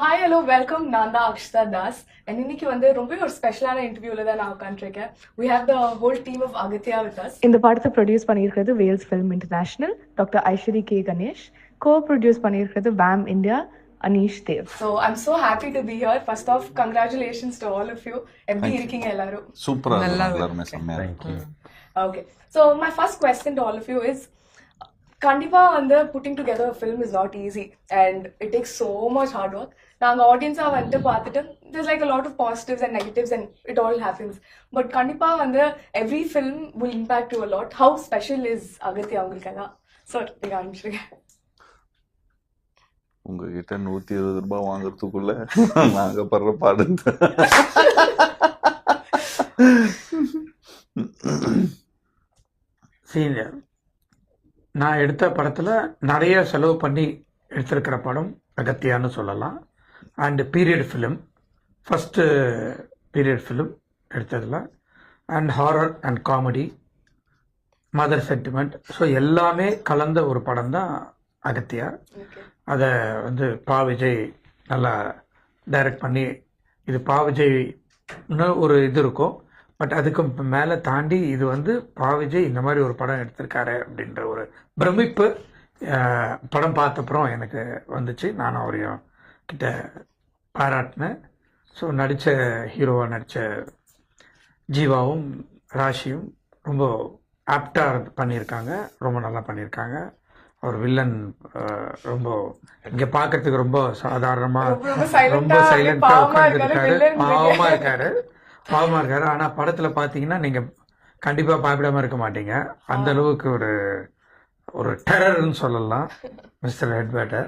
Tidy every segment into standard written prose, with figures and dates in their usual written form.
Hi hello welcome நான் தான் Akshata Das and இன்னைக்கு வந்து ரொம்ப ஒரு ஸ்பெஷலான இன்டர்வியூல தான் நான் உட்காந்துருக்கேன். We have the whole team of Agathiya with us. இந்த படத்தை ப்ரொடியூஸ் பண்ணியிருக்கிறது Vels film international, doctor Ishari K Ganesh. Co produce பண்ணியிருக்கிறது வேம் இந்தியா, Aneesh Dev. So I'm so happy to be here. First of congratulations to all of you. எப்படி இருக்கீங்க எல்லாரும்? சூப்பரா எல்லாருமே செம்மையா இருக்கு. Okay, so my first question to all of you is, கண்டிப்பா வந்து putting together film is not easy and it takes so much hard work. நாங்கள் ஆடியன்ஸாக வந்துட்டு பார்த்துட்டு there's like a lot of positives and negatives and it all happens. But கண்டிப்பா வந்து every film will impact you a lot. How special is Aghathiyaa உங்களுக்கெல்லாம்? Sir நீங்க ஆரம்பிச்சிருங்க. உங்ககிட்ட 120 ரூபாய் வாங்குறதுக்குள்ள நாங்க படுற பாடு. சீனியர், நான் எடுத்த படத்தில் நிறைய செலவு பண்ணி எடுத்திருக்கிற படம் அகத்தியான்னு சொல்லலாம். And period film, first period film எடுத்ததில். And horror and comedy, mother sentiment, so எல்லாமே கலந்த ஒரு படம் தான் அகத்தியா. அதை வந்து பா விஜய் நல்லா டைரக்ட் பண்ணி, இது பா விஜய்னு ஒரு இது இருக்கும், பட் அதுக்கு மேலே தாண்டி இது வந்து பா விஜய் இந்த மாதிரி ஒரு படம் எடுத்திருக்காரு அப்படின்ற ஒரு பிரமிப்பு படம் பார்த்தப்புறம் எனக்கு வந்துச்சு. நான் அவரையும் கிட்ட பாராட்டினேன். ஸோ நடித்த ஹீரோவாக நடித்த ஜீவாவும் ராஷியும் ரொம்ப ஆப்டாக பண்ணியிருக்காங்க, ரொம்ப நல்லா பண்ணியிருக்காங்க. அவர் வில்லன் ரொம்ப இங்கே பார்க்கறதுக்கு ரொம்ப சாதாரணமாக ரொம்ப சைலண்டாக உட்காந்துருக்காரு, பாவமாக இருக்காரு. ஆனால் படத்தில் பார்த்தீங்கன்னா நீங்கள் கண்டிப்பாக பயப்படாமல் இருக்க மாட்டீங்க. அந்த அளவுக்கு ஒரு டெரர்னு சொல்லலாம் mister Edward.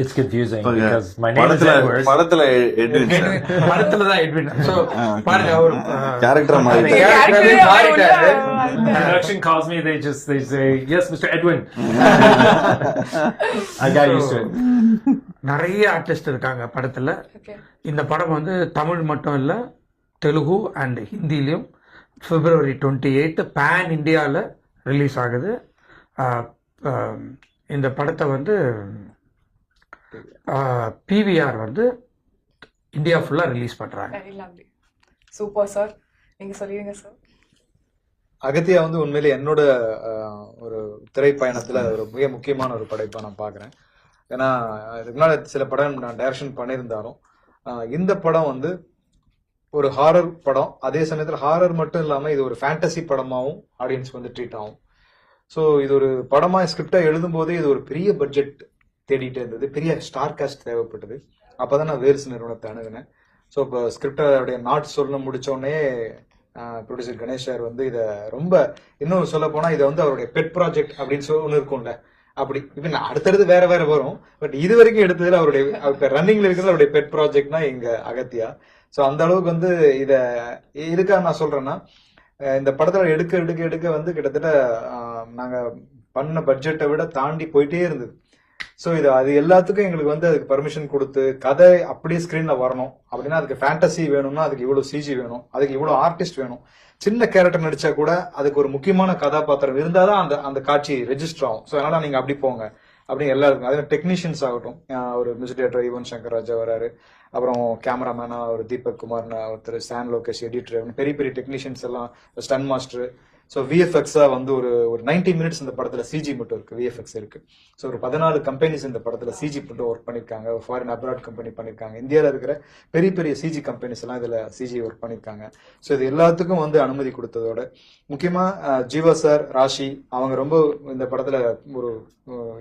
It's confusing because my name is Edward. படத்துல எட்வின் படத்துல தான் எட்வின். சோ பாருங்க, அவர் கேரக்டர் மாதிரி Production calls me, they say yes Mr. Edwin. I got used to it. நிறைய ஆர்டிஸ்ட் இருக்காங்க படத்துல. இந்த படம் வந்து தமிழ் மட்டும் இல்ல, தெலுங்கு அண்ட் ஹிந்திலையும் February 28 பேன் இந்தியாவில் ரிலீஸ் ஆகுது. இந்த படத்தை வந்து பிவிஆர் வந்து இந்தியா ஃபுல்லாக ரிலீஸ் பண்ணுறாங்க. சூப்பர் சார், நீங்கள் சொல்லிடுங்க சார். அகத்தியா வந்து உண்மையிலே என்னோட ஒரு திரைப்பயணத்தில் ஒரு மிக முக்கியமான ஒரு படைப்பாக நான் பார்க்குறேன். ஏன்னா இதுக்கு முன்னாடி சில படம் நான் டைரக்ஷன் பண்ணியிருந்தாலும் இந்த படம் வந்து ஒரு ஹாரர் படம், அதே சமயத்தில் ஹாரர் மட்டும் இல்லாமல் இது ஒரு ஃபேண்டசி படமாகவும் ஆடியன்ஸ் வந்து ட்ரீட் ஆகும். ஸோ இது ஒரு படமாக ஸ்கிரிப்டாக எழுதும்போதே இது ஒரு பெரிய பட்ஜெட் தேடிட்டு இருந்தது, பெரிய ஸ்டார் காஸ்ட் தேவைப்பட்டது. அப்போ தான் நான் வேல்ஸ் நிறுவனத்தை அணுகினேன். ஸோ இப்போ ஸ்கிரிப்டோடைய நாட் சொல்ல முடித்தோடனே ப்ரொடியூசர் கணேஷ் சார் வந்து இதை ரொம்ப இன்னும் சொல்ல போனால் இதை வந்து அவருடைய பெட் ப்ராஜெக்ட் அப்படின்னு சொல்லி ஒன்று இருக்கும்ல, அப்படி இப்போ நான் அடுத்தடுத்து வேற வேற வரும், பட் இது வரைக்கும் எடுத்ததில் அவருடைய இப்போ ரன்னிங்ல இருக்கிறது அவருடைய பெட் ப்ராஜெக்ட்னா எங்க அகத்தியா. ஸோ அந்த அளவுக்கு வந்து இதை இதுக்காக நான் சொல்றேன்னா, இந்த படத்தில் எடுக்க வந்து கிட்டத்தட்ட நாங்கள் பண்ண பட்ஜெட்டை விட தாண்டி போயிட்டே இருந்தது. ஸோ அது எல்லாத்துக்கும் எங்களுக்கு வந்து அதுக்கு பர்மிஷன் கொடுத்து கதை அப்படியே ஸ்க்ரீன்ல வரணும் அப்படின்னா அதுக்கு ஃபேண்டசி வேணும்னா அதுக்கு இவ்வளோ சிஜி வேணும், அதுக்கு இவ்வளோ ஆர்டிஸ்ட் வேணும். சின்ன கேரக்டர் நடிச்சா கூட அதுக்கு ஒரு முக்கியமான கதாபாத்திரம் இருந்தால் தான் அந்த காட்சி ரெஜிஸ்டர் ஆகும். ஸோ அதனால நீங்கள் அப்படி போங்க அப்படின்னு எல்லாருக்கும். அதே டெக்னீஷியன்ஸ் ஆகட்டும், ஒரு மியூசிக் டைரக்டர் யுவன் சங்கர் ராஜா வராரு, அப்புறம் கேமராமேனா ஒரு தீபக் குமார்னு ஒருத்தர், சான் லோகேஷ் எடிட்டர், பெரிய பெரிய டெக்னீஷியன்ஸ் எல்லாம், ஸ்டன் மாஸ்டர். ஸோ விஎஃப்எக்ஸா வந்து ஒரு 90 மினிட்ஸ் இந்த படத்துல சிஜி மட்டும் இருக்கு, விஎஃப்எக்ஸ் இருக்கு. ஸோ ஒரு 14 கம்பெனிஸ் இந்த படத்துல சிஜி மட்டும் ஒர்க் பண்ணிருக்காங்க. ஃபாரின் அப்ராட் கம்பெனி பண்ணிருக்காங்க, இந்தியாவில் இருக்கிற பெரிய பெரிய சிஜி கம்பெனிஸ் எல்லாம் இதுல சிஜி ஒர்க் பண்ணிருக்காங்க. ஸோ இது எல்லாத்துக்கும் வந்து அனுமதி கொடுத்ததோட முக்கியமா ஜீவா சார், ராஷி அவங்க ரொம்ப இந்த படத்துல ஒரு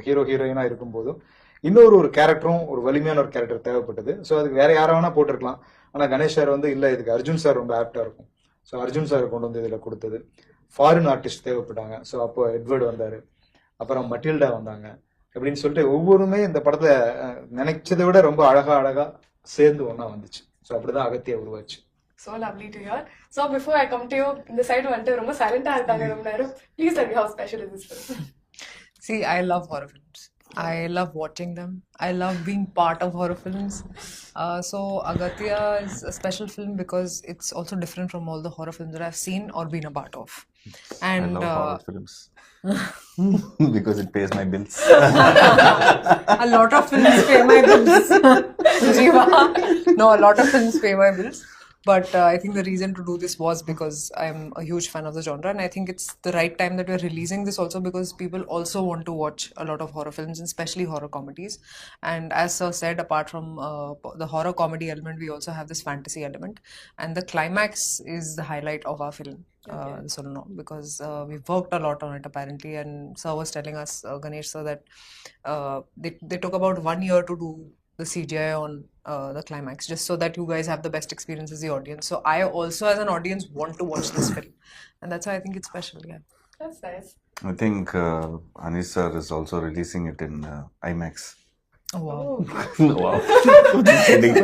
ஹீரோயினா இருக்கும்போதும் இன்னொரு கேரக்டரும் ஒரு வலிமையான ஒரு கேரக்டர் தேவைப்பட்டது. ஸோ அதுக்கு வேற யாரை வேணா போட்டிருக்கலாம், ஆனா கணேஷ் சார் வந்து இல்ல இதுக்கு அர்ஜுன் சார் ரொம்ப ஆப்டா இருக்கும். ஸோ அர்ஜுன் சார் கொண்டு வந்து இதுல கொடுத்தது. ஃபாரின் ஆர்டிஸ்ட் தேவைப்பட்டாங்க, ஸோ அப்போ எட்வர்டு வந்தாரு, அப்புறம் மட்டில்டா வந்தாங்க அப்படின்னு சொல்லிட்டு ஒவ்வொருமே இந்த படத்தை நினைச்சதை விட ரொம்ப அழகா சேர்ந்து ஒன்னா வந்துச்சு. ஸோ அப்படிதான் அகத்தியா உருவாச்சு. So lovely to hear. So before I come to you, இந்த சைடு வந்துட்டு ரொம்ப சைலண்டா இருக்காங்க ரொம்ப நேரம். Please tell me how special is this film? See, I love horror films. I love watching them. I love being part of horror films. So Agatya is a special film because it's also different from all the horror films that I've seen or been a part of. I And love horror films because it pays my bills. a lot of films pay my bills. Jiva. No, a lot of films pay my bills. But I think the reason to do this was because I'm a huge fan of the genre, and I think it's the right time that we're releasing this also because people also want to watch a lot of horror films, and especially horror comedies. And as Sir said, apart from the horror comedy element, we also have this fantasy element, and the climax is the highlight of our film. So no, because we've worked a lot on it apparently, and Sir was telling us, Ganesh sir, that they took about 1 year to do the CGI on the climax, just so that you guys have the best experience as the audience. So I also, as an audience, want to watch this film, and that's why I think it's special. Yeah. That's nice. I think Anish sir is also releasing it in IMAX. Oh wow. Wow. Just kidding.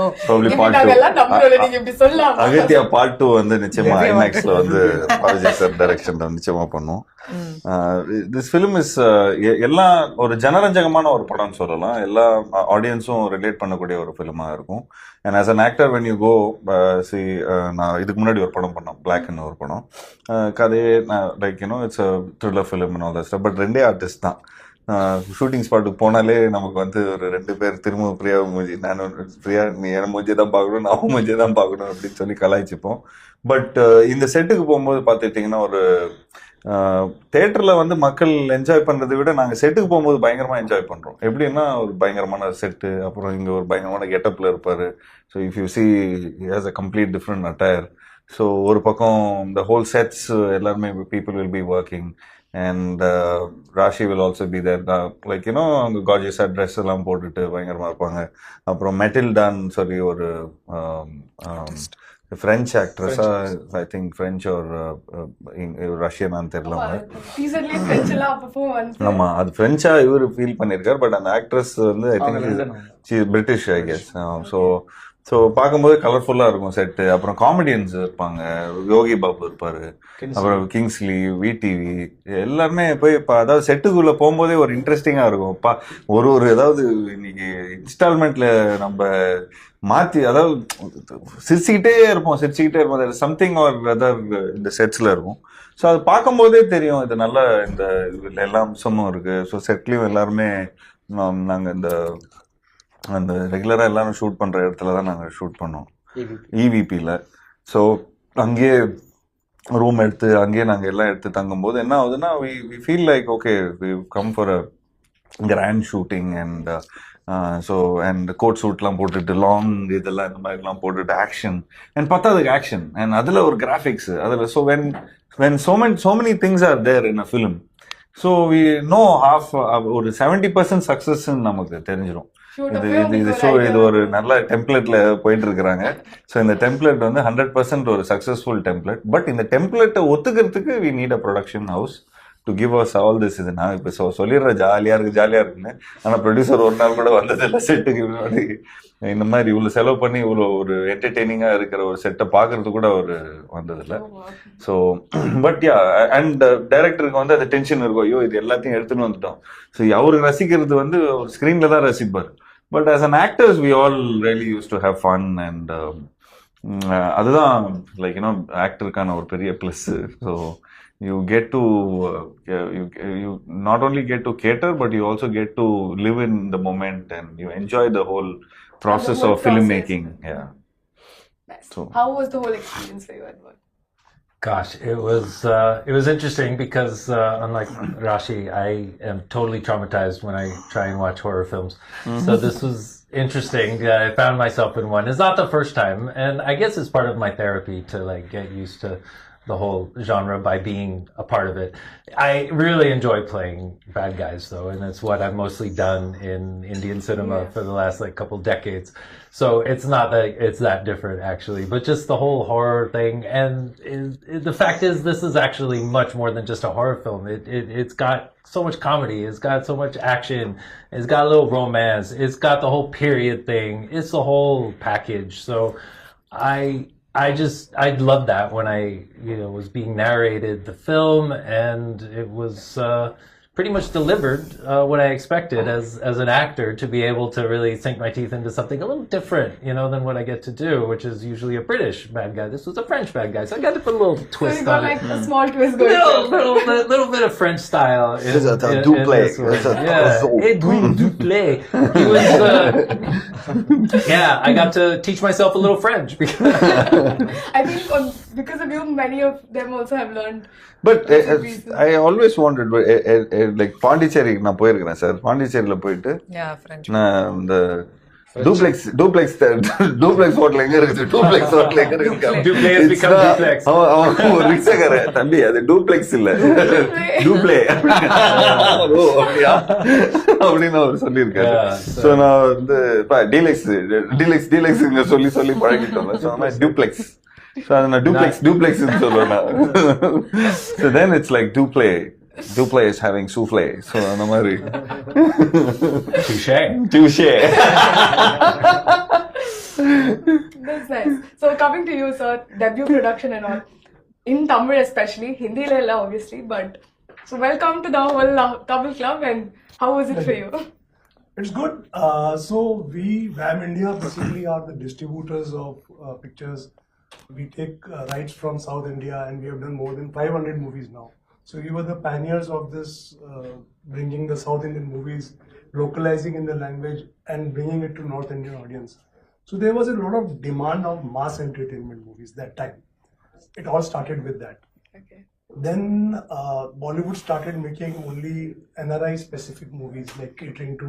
Oh. Probably part 2. நாங்கெல்லாம் நம்புறோம் நீங்க இப்படி சொல்லாம. Agathiya part 2 வந்து நிச்சயமா ஐமேக்ஸ்ல வந்து Balaji sir டைரக்ஷன்ல நிச்சயமா பண்ணும். திஸ் ஃபிலிம் இஸ் எல்லா ஒரு ஜனரஞ்சகமான ஒரு படம்னு சொல்லலாம். எல்லா ஆடியன்ஸும் ரிலேட் பண்ணக்கூடிய ஒரு ஃபிலிமா இருக்கும். And as an actor when you go see, நான் இதுக்கு முன்னாடி ஒரு படம் பண்ணோம், பிளாக்னு ஒரு படம். கதையே like you know it's a thriller film and all that stuff. But 2 artist தான். ஷூட்டிங் ஸ்பாட்டுக்கு போனாலே நமக்கு வந்து ஒரு 2 பேர் திரும்ப பிரியா மூஞ்சி, நான் பிரியா நீ என் மூஞ்சியை தான் பார்க்கணும், நான் மூஞ்சியை தான் பார்க்கணும் அப்படின்னு சொல்லி கலாய்ச்சிப்போம். பட் இந்த செட்டுக்கு போகும்போது பார்த்துக்கிட்டிங்கன்னா ஒரு தேட்டரில் வந்து மக்கள் என்ஜாய் பண்ணுறதை விட நாங்கள் செட்டுக்கு போகும்போது பயங்கரமாக என்ஜாய் பண்ணுறோம். எப்படின்னா ஒரு பயங்கரமான செட்டு, அப்புறம் இங்கே ஒரு பயங்கரமான கெட்டப்பில் இருப்பார். So if you see has a complete different attire. So ஒரு பக்கம் இந்த ஹோல் செட்ஸ் எல்லாருமே people will be working. And Rashi will also be there. Like, you know, அவங்க கார்ஜியஸா ட்ரெஸ் எல்லாம் போட்டுட்டு பயங்கரமா இருப்பாங்க. அப்புறம் மெட்டில்டான்னு சொல்லி ஒரு ஃப்ரெஞ்ச் ஆக்ட்ரஸா, ஐ திங்க் ஃப்ரெஞ்ச் ஒரு ரஷ்யனான்னு தெரியல. டீசர்லயே ஃப்ரெஞ்ச் எல்லாம் அப்பப்போ வந்து ஆமா, அது ஃப்ரெஞ்சா இவர் ஃபீல் பண்ணிருக்காரு. பட் அந்த ஆக்ட்ரஸ் வந்து I think British I guess. So பார்க்கும்போது கலர்ஃபுல்லாக இருக்கும் செட்டு. அப்புறம் காமெடியன்ஸ் இருப்பாங்க, யோகி பாபு இருப்பாரு, அப்புறம் கிங்ஸ்லி, விடிவி, எல்லாருமே போய் அதாவது செட்டுக்குள்ள போகும்போதே ஒரு இன்ட்ரெஸ்டிங்காக இருக்கும். ஒரு ஏதாவது இன்னைக்கு இன்ஸ்டால்மெண்ட்ல நம்ம மாற்றி, அதாவது சிரிச்சுக்கிட்டே இருப்போம், சம்திங் ஆர் அதர் இந்த செட்ஸ்ல இருக்கும். ஸோ அது பார்க்கும்போதே தெரியும் இது நல்ல இந்த எல்லா அம்சமும் இருக்கு. ஸோ செட்லேயும் எல்லாருமே நாங்கள் அந்த ரெகுலராக எல்லாரும் ஷூட் பண்ணுற இடத்துல தான் நாங்கள் ஷூட் பண்ணோம், இவிபியில். ஸோ அங்கேயே ரூம் எடுத்து அங்கேயே நாங்கள் எல்லாம் எடுத்து தங்கும்போது என்ன ஆகுதுன்னா, we feel like okay we come for a grand shooting. And so and coat சூட்லாம் போட்டுட்டு லாங் இதெல்லாம் இந்த மாதிரிலாம் போட்டுட்டு ஆக்ஷன் அண்ட் பத்தாதுக்கு ஆக்ஷன் அண்ட் அதில் ஒரு கிராஃபிக்ஸ் அதில். So when so many things are there in a film, so we know half ஒரு 70% சக்ஸஸ்ன்னு நமக்கு தெரிஞ்சிடும். இது ஒரு நல்ல டெம்ப்ளேட்ல போயிட்டு இருக்கிறாங்க. ஸோ இந்த டெம்ப்ளேட் வந்து 100% ஒரு சக்சஸ்ஃபுல் டெம்ப்ளேட். பட் இந்த டெம்ப்ளேட்டை ஒத்துக்கிறதுக்கு we need a production house to give us all this. இது நான் இப்போ சொல்லிடுறேன் ஜாலியா இருக்குன்னு. ஆனால் ப்ரொடியூசர் ஒரு நாள் கூட வந்ததில்லை செட்டுக்கு முன்னாடி. இந்த மாதிரி இவ்வளோ செலவு பண்ணி இவ்வளோ ஒரு என்டர்டெய்னிங்கா இருக்கிற ஒரு செட்டை பார்க்கறது கூட ஒரு வந்ததில்லை. ஸோ பட் யா, அண்ட் டைரக்டருக்கு வந்து அந்த டென்ஷன் இருக்கும், ஐயோ இது எல்லாத்தையும் எடுத்துன்னு வந்துட்டோம். ஸோ அவருக்கு ரசிக்கிறது வந்து ஒரு ஸ்க்ரீன்ல தான் ரசிப்பார். But as an actors, we all really used to have fun, and அதுதான் லைக் யூனோ ஆக்டருக்கான ஒரு பெரிய plus. So you get to you not only get to cater, but you also get to live in the moment and you enjoy the whole process of filmmaking. Yeah. nice. So How was the whole experience for you, Edward? Gosh, it was interesting because unlike Rashi, I am totally traumatized when I try and watch horror films. So this was interesting that I found myself in one. It's not the first time, and I guess it's part of my therapy to like get used to the whole genre by being a part of it. I really enjoy playing bad guys though, and it's what I've mostly done in Indian cinema for the last like couple decades. So it's not that it's that different actually, but just the whole horror thing. And the fact is, this is actually much more than just a horror film. It's got so much comedy, it's got so much action, it's got a little romance, it's got the whole period thing, it's the whole package. So I loved that when I was being narrated the film, and it was pretty much delivered what I expected as an actor, to be able to really sink my teeth into something a little different, than what I get to do, which is usually a British bad guy. This was a French bad guy, so I got to put a little So twist you got on like it. a small twist going. Little bit of French style. It's a double. this one. It's a Yeah, double. Edwin Duplay. He was, yeah, I got to teach myself a little French because I think because of you, many of them also have learned. But I always wanted, like Pondicherry நான் போயிருக்கிறேன் sir. பாண்டிச்சேரியில போயிட்டு Yeah, French. நான் இந்த duplex hotel எங்க இருக்குது? Duplex hotel எங்க இருக்கு? Duplay has become duplex. அவன் ஒரு ரிக்ஷாக்காரன், தம்பி அது டூப்ளெக்ஸ் இல்ல, டூப்ளே அப்படியா அப்படின்னு அவர் சொல்லியிருக்காரு. ஸோ நான் வந்து டீலெக்ஸ் சொல்லி பழகிட்டோம். ஸோ நான் டியூப்ளெக்ஸ், ஸோ அதை நான் டூப்ளெக்ஸ்ன்னு சொல்லுவேன் நான். So then it's like Duplay is having souffle. So அந்த மாதிரி touche. That's nice. So coming to you, sir, debut production and all, in Tamil especially, Hindi la obviously, but so welcome to the whole Tamil club, and how was it for you? It's good. So we, VAM India, basically are the distributors of pictures. We take rights from South India, and we have done more than 500 movies now. So we were the pioneers of this, bringing the South Indian movies, localizing in the language, and bringing it to North Indian audience. So there was a lot of demand of mass entertainment movies that time. It all started with that. Okay. Then Bollywood started making only NRI specific movies, like catering to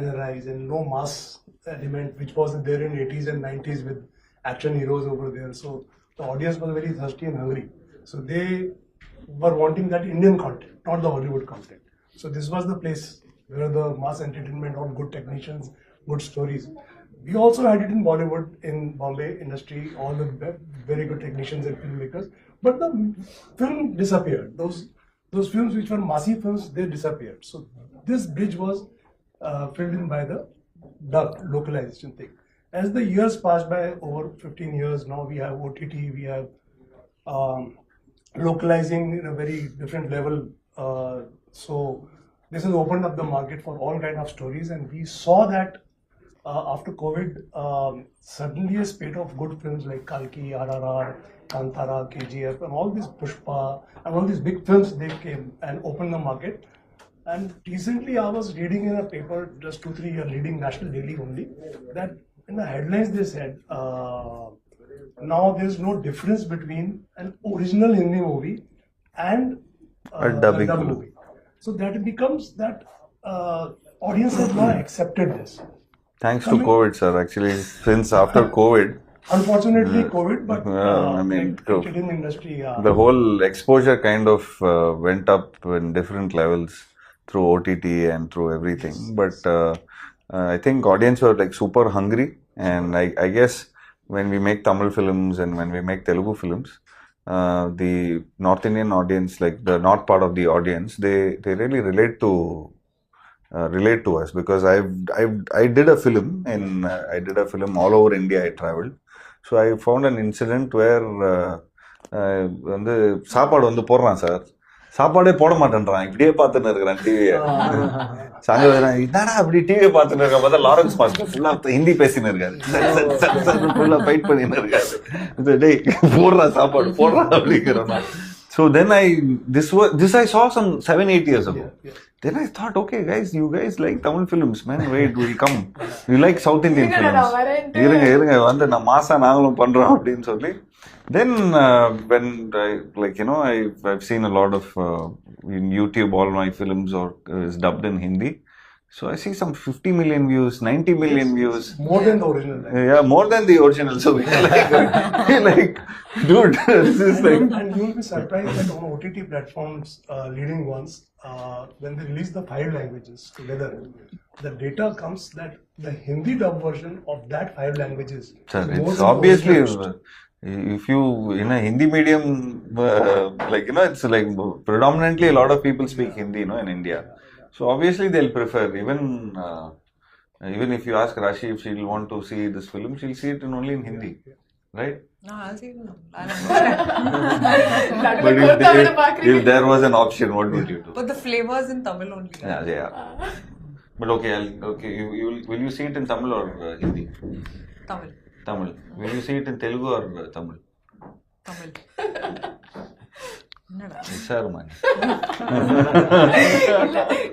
NRIs, and no mass element, which was there in 80s and 90s with action heroes over there. So the audience was very thirsty and hungry. So they were wanting that Indian content, not the Hollywood content. So this was the place where the mass entertainment of good technicians, good stories. We also had it in Bollywood, in Bombay industry, all the very good technicians and filmmakers. But the film disappeared. Those films which were massive films, they disappeared. So this bridge was filled in by the dub localization thing. As the years passed by, over 15 years now, we have OTT, we have localizing in a very different level. So this has opened up the market for all kind of stories, and we saw that after COVID, suddenly a spate of good films like Kalki, RRR, Kantara, KGF, and all these Pushpa, and all these big films, they came and opened the market. And recently I was reading in a paper, just 2-3 years, reading National Daily only, that in the headlines they said, now there's no difference between an original Hindi movie and A dubbing dub film. movie. So that becomes that audience has now accepted this. Thanks to COVID, sir. Actually, since after COVID, Unfortunately, COVID, but I mean, film industry. the whole exposure kind of went up in different levels through OTT and through everything. But I think audience were like super hungry, and I guess when we make Tamil films and when we make Telugu films, the North Indian audience, like the north part of the audience, they really relate to us, because I did a film all over India. I traveled, so I found an incident where வந்து சாப்பாடு வந்து போடுறான் sir, சாப்பாடே போட மாட்டேன்றான், இப்படியே பார்த்துன்னு இருக்கிறான் டிவியை. சாங்க என்னடா அப்படி டிவியை பார்த்துன்னு இருக்க பார்த்தா லாரன்ஸ் மாஸ்டர் ஃபுல்லா ஹிந்தி பேசின்னு இருக்காரு, ஃபுல்லா ஃபைட் பண்ணின்னு இருக்காரு. டேய் போடுறா சாப்பாடு போடுறா அப்படிங்கிறோம். So then this I saw some 7-8 years ago. Then I thought, okay guys, you guys like Tamil films, man, wait, we'll come. You like South Indian films. இருங்க வந்து நான் மாசா நாங்களும் பண்றோம் அப்படின்னு சொல்லி. Then when I've seen a lot of in YouTube, all my films is dubbed in Hindi. So I see some 50 million views, 90 million views. More than the original. Yeah, more than the original. So we're like, dude, this is like. And you'll be surprised that on OTT platforms, leading ones, when they release the 5 languages together, the data comes that the Hindi dub version of that 5 languages. Sir, is more it's than the obviously, original. if you in a Hindi medium, it's like predominantly a lot of people speak Hindi, in India. So obviously they'll prefer, even if you ask Rashi if she'll want to see this film, she'll see it only in Hindi. right? No, I'll see it now. I'll understand. நடுவுல But கொடுத்தா விட if பாக்குறீங்க. there was an option, what would you do? But the flavors in Tamil only. Yeah. But okay, will you see it in Tamil or Hindi? Tamil. Tamil. Will you see it in Telugu or Tamil? Tamil. என்னடா விசாரமா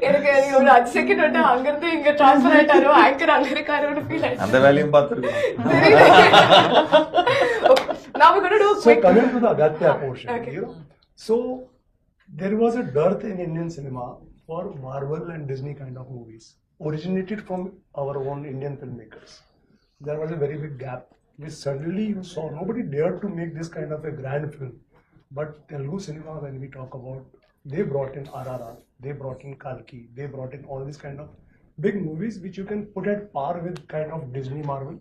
எனக்கு ஒரு 5 second வந்து அங்க இருந்து இங்க transfer ஆயிட்டாரோ anchor அங்க இருக்காரோன்னு feel ஆயிடுச்சு. அந்த வேலையும் பார்த்துருக்கோம். Now we're going to do a So quick. coming to the Agatya portion, Okay. so there was a dearth in Indian cinema for Marvel and Disney kind of movies, originated from our own Indian filmmakers. There was a very big gap, which suddenly you saw. Nobody dared to make this kind of a grand film. But Telugu cinema, when we talk about, they brought in RRR, they brought in Kalki, they brought in all these kind of big movies which you can put at par with kind of Disney Marvel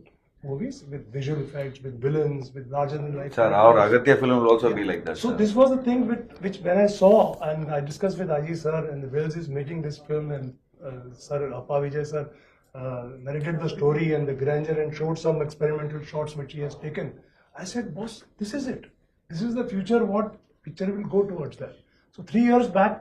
movies, with visual effects, with villains, with larger than life. Sir, our Agatya film will also be like that. So sir. this was the thing which when I saw and I discussed with Aji sir, and Wells is making this film, and Sir Appa Vijay sir narrated the story and the grandeur and showed some experimental shots which he has taken. I said, boss, this is it. This is the future. What picture will go towards that? So 3 years back,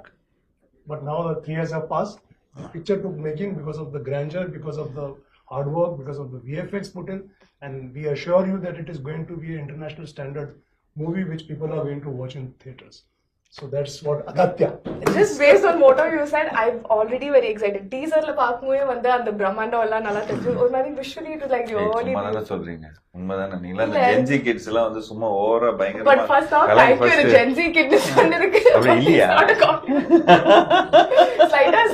but now the 3 years have passed. The picture took making because of the grandeur, because of the hard work, because of the VFX put in, and we assure you that it is going to be an international standard movie which people are going to watch in theaters. So that's what Agatya. Just based on what you said, I'm already very excited. Teaserல பாக்கும்போது வந்து அந்த பிரம்மாண்டம் எல்லாம் நல்லா தெரிஞ்சு ஒரு மாதிரி visually it was like really. சும்மா தானே சொல்றீங்க. உண்மைதானே. நீங்களா இந்த Gen Z kids எல்லாம் வந்து சும்மா ஓவரா பயங்கரமா. But first off, thank you Gen Z kid சொன்னதுக்கு. அப்படி இல்லையா?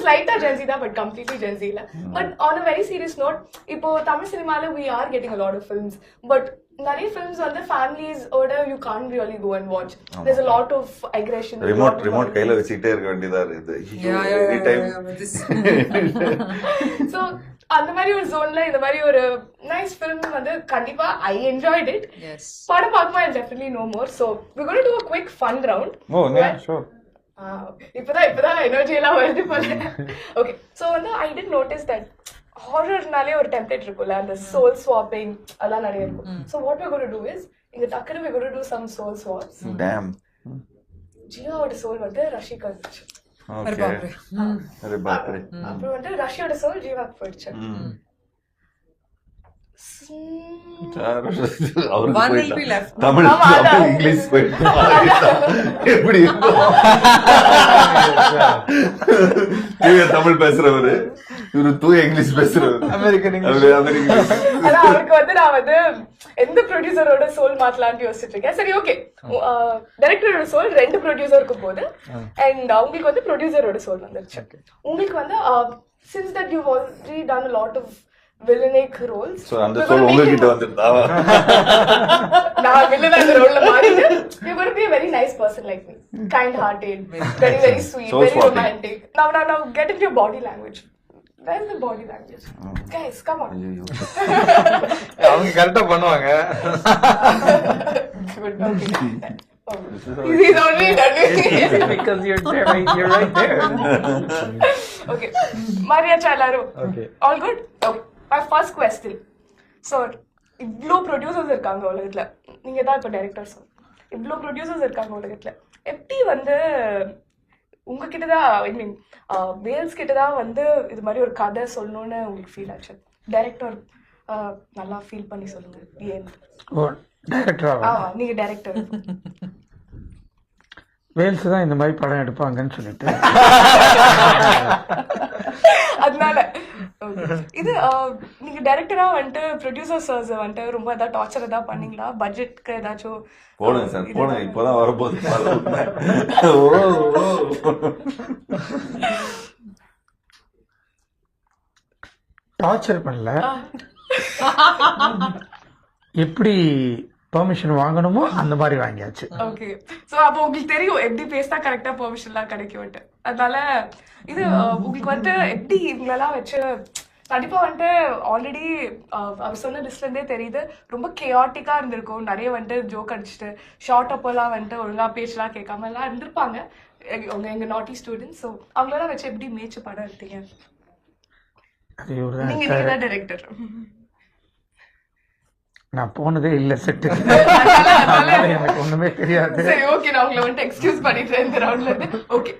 Slight Gen Z தான், but completely Gen Z இல்ல. But on a very serious note, இப்போ தமிழ் சினிமால we are getting a lot of films, but நிறைய films வந்து families ஓட you can't really go and watch. There's a lot of aggression. Remote கையில வச்சுக்கிட்டே இருக்க வேண்டியதா இருக்குது. Every time. So அந்த மாதிரி ஒரு ஜோன்ல இந்த மாதிரி ஒரு நைஸ் ஃபிலிம் வந்து கண்டிப்பா ஐ என்ஜாய்ட் இட். Yes. படம் பார்க்குமா I definitely no more. So we're going to do a quick fun round. Oh, yeah, sure. இப்பதான் எனர்ஜி எல்லாம் வருது போல. ஓகே, ஸோ வந்து ஐ டிட் நோட்டிஸ் தட் ஹாரர்னாலே ஒரு டெம்ப்ளேட் இருக்கும்ல, அந்த சோல் ஸ்வாப்பிங் அதெல்லாம் நிறைய இருக்கும். So what we're going to do is இங்க டக்குனு we're going to do some soul swaps. Damn. ஜியாவோட சோல் வந்து ரஷிகா இருந்துச்சு. Okay. அரே பாப்ரே. அப்புறம் வந்து ரஷியோட சோல் ஜீவாக்கு போயிடுச்சு. அவருக்கு One will போயிடலாம். be left. தமிழ் ஆமா, அதான். தமிழ் இங்கிலீஷ் போயிட்டு எப்படி இருக்கும்? இவர் தமிழ் பேசுறவரு, இவரு தூய இங்கிலீஷ் பேசுறவரு, அமெரிக்கன் அமெரிக்கன். ஆனா அவருக்கு வந்து நான் வந்து எந்த ப்ரொடியூசரோட சோல் மாத்தலாம்னு யோசிச்சுட்டு இருக்கேன். சரி, ஓகே, டைரக்டரோட சோல் 2 ப்ரொடியூசருக்கு போகுது அண்ட் உங்களுக்கு வந்து ப்ரொடியூசரோட சோல் வந்துருச்சு. உங்களுக்கு வந்து since that you've already done a lot of villainic roles, So அந்த சோல் உங்ககிட்ட வந்துருதா? நான் villain அந்த ரோல்ல மாறிட்டு you're going to be a very nice person like me, kind hearted, very sweet, Soul very swapping. romantic. Now get into your body language. Where's the body language? Guys, come on. ஐயோ. அவங்க கரெக்டா பண்ணுவாங்க. Good, okay. Oh, he's already done it. Because you're right there. Okay, Mariacha எல்லாரும். Okay. All good? Okay. My first question. So, இவ்ளோ producers இருக்காங்க உலகத்துல, நீங்க தான் இப்போ டைரக்டர்ஸ், இவ்ளோ ப்ரொடியூசர்ஸ் இருக்காங்க உலகத்துல, எப்படி வந்து உங்ககிட்ட தான் ஐ மீன் வேல்ஸ் கிட்ட தான் வந்து இது மாதிரி ஒரு கதை சொல்லணும்னு உங்களுக்கு ஃபீல் ஆச்சு? டைரக்டர் நல்லா ஃபீல் பண்ணி சொல்லுங்க. ஏன்? ஓ, டைரக்டரா? நீங்க டைரக்டர். வேல்ஸ் தான் இந்த மாதிரி படம் எடுப்பாங்கன்னு சொல்லிட்டு அதனால இது நீங்க டைரக்டரா வந்துட்டு ப்ரொடியூசர்ஸ் வந்துட்டு ரொம்ப ஏதாவது டார்ச்சர் ஏதாவது பண்ணீங்களா? பட்ஜெட்க்கு ஏதாச்சும் போடுங்க சார், போடுங்க, இப்பதான் வரப்போகுது. டார்ச்சர் பண்ணல, எப்படி பெர்மிஷன் வாங்கணுமோ அந்த மாதிரி வாங்கியாச்சு. ஓகே, சோ அப்போ உங்களுக்கு தெரியும் எப்படி பேசினா கரெக்டா பெர்மிஷன்லாம் கிடைக்கும்ட்டு. அதனால இது உங்களுக்கு வந்துட்டு எப்படி இவங்களெல்லாம் வச்சு கண்டிப்பா வந்துட்டு ஆல்ரெடி அவர் சொன்ன லிஸ்ட்ல இருந்தே தெரியுது ரொம்ப கேஆட்டிக்கா இருந்திருக்கும். நிறைய வந்துட்டு ஜோக் அடிச்சுட்டு ஷார்ட் அப்பெல்லாம் வந்துட்டு ஒழுங்கா பேச்செல்லாம் கேட்காம எல்லாம் இருந்திருப்பாங்க எங்க நாட்டி ஸ்டூடெண்ட்ஸ். ஸோ அவங்களெல்லாம் வச்சு எப்படி மேய்ச்சி படம் எடுத்தீங்க? அது ஒரு நீங்க தான் டைரக்டர். நான் போனதே இல்லை செட்டுக்கு, எனக்கு ஒண்ணுமே தெரியாது. சரி ஓகே, நான் உங்களை வந்துட்டு எக்ஸ்கியூஸ் பண்ணிட்டேன் இந்த ரவுண்ட்ல இருந்து. ஓகே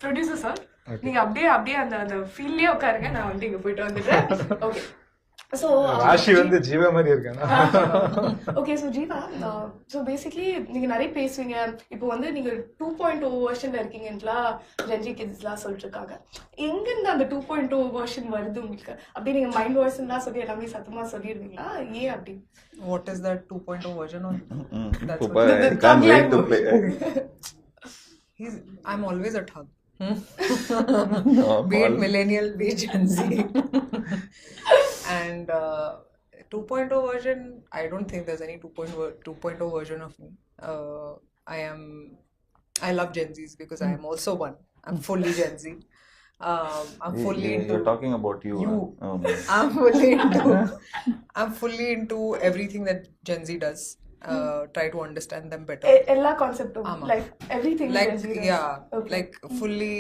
ப்ரொடியூசர் சார், நீங்க அப்படியே அந்த ஃபீல்ட்லயே உட்காருங்க, நான் வந்துட்டு இங்க போயிட்டு வந்துடுறேன். ஓகே ஸோ ராஷி வந்து ஜீவா மாதிரி இருக்காங்க. Okay so Jeeva, so basically நீங்கள் நிறைய பேசுவீங்க. இப்போ வந்து நீங்கள் 2.0 வெர்ஷனில் இருக்கீங்கன்ட்டுலாம் ஜென்ஜி கிட்ஸ்லாம் சொல்லிட்டு இருக்காங்க. எங்கேருந்து அந்த 2.0 வெர்ஷன் வருது உங்களுக்கு? அப்படியே நீங்கள் மைண்ட் வாய்ஸ்லாம் சொல்லி எல்லாமே சத்தமாக சொல்லிடுவீங்களா? ஏன் அப்படி? What is that 2.0 version on? That's Pupa, I can't wait to play. I'm always a thug. Be it millennial, be it Gen Z. And 2.0 version, I don't think there's any 2.0 version of me. I love Gen Zs because I am also one. I'm fully Gen Z. I'm fully into. You're talking about you. Oh, I'm fully into everything that Gen Z does. Try to understand them better. எல்லா கான்செப்டும் like everything Like like fully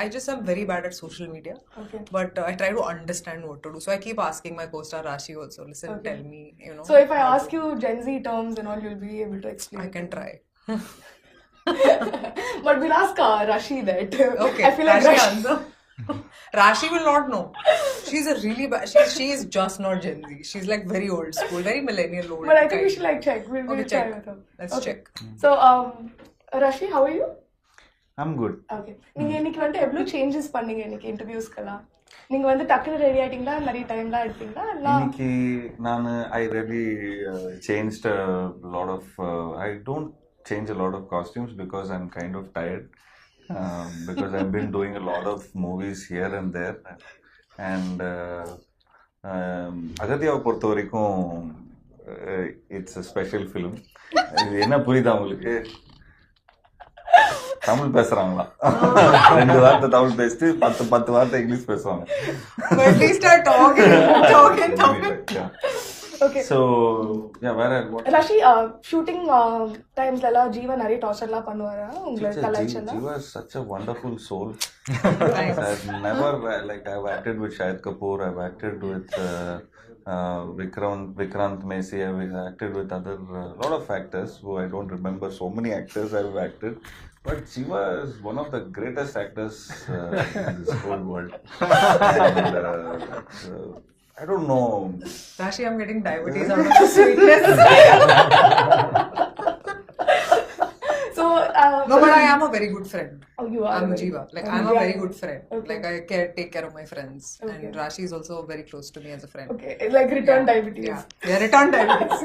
I just am very bad at social media. Okay. But I try to understand what to do. So I keep asking my co-star Rashi also, listen, tell me, you know. So if I ask you Gen Z terms and all, you'll be able to explain. I can try. But we'll ask Rashi that. Okay. I feel like Rashi Rashi answer. Rashi will not know. She's a really bad. She is just not Gen Z. She's like very old school, very millennial old. But I think we should like check. We'll Okay, try check. with her. Let's Okay. check. So Rashi, how are you? I'm good. Okay. நீங்க இன்னைக்கு வந்து எவ்வளவு changes பண்ணீங்க இன்னைக்கு இன்டர்வியூஸ்க்கெல்லாம்? நீங்க வந்து டக்குனு ready ஆயிட்டீங்களா? நிறைய டைம்லாம் எடுத்தீங்களா? இல்ல இன்னைக்கு நான் I really changed a lot of I don't change a lot of costumes because I'm kind of tired. Because I've been doing a lot of movies here and there, and அகத்தியாவை பொறுத்த வரைக்கும் it's a special film. இது என்ன புரியுதா உங்களுக்கு? தமிழ் பேசுறாங்களா? 2 வார்த்தை தமிழ் பேசிட்டு 10 வார்த்தை இங்கிலீஷ் பேசுவாங்க. But at least start talking. Okay. So yeah, where I what? Rashi, shooting times la Jeeva நிறைய டார்ச்சர்லாம் பண்ணுவாரா உங்களுக்கு கலெக்ஷன்ல? Jeeva is such a wonderful soul. I've never I've acted with Shahid Kapoor, I've acted with Vikrant Messi, I've acted with other lot of actors who I don't remember so many actors I've acted. But Jeeva is one of the greatest actors in this whole world. And, I don't know. Rashi, I'm getting diabetes out of the sweetness. So No, but I am a very good friend. Oh, you are. I'm very- Jeeva. Like Okay. I'm a very good friend. Okay. Like I take care of my friends, and Rashi is also very close to me as a friend. Okay, like return diabetes. Yeah, return diabetes.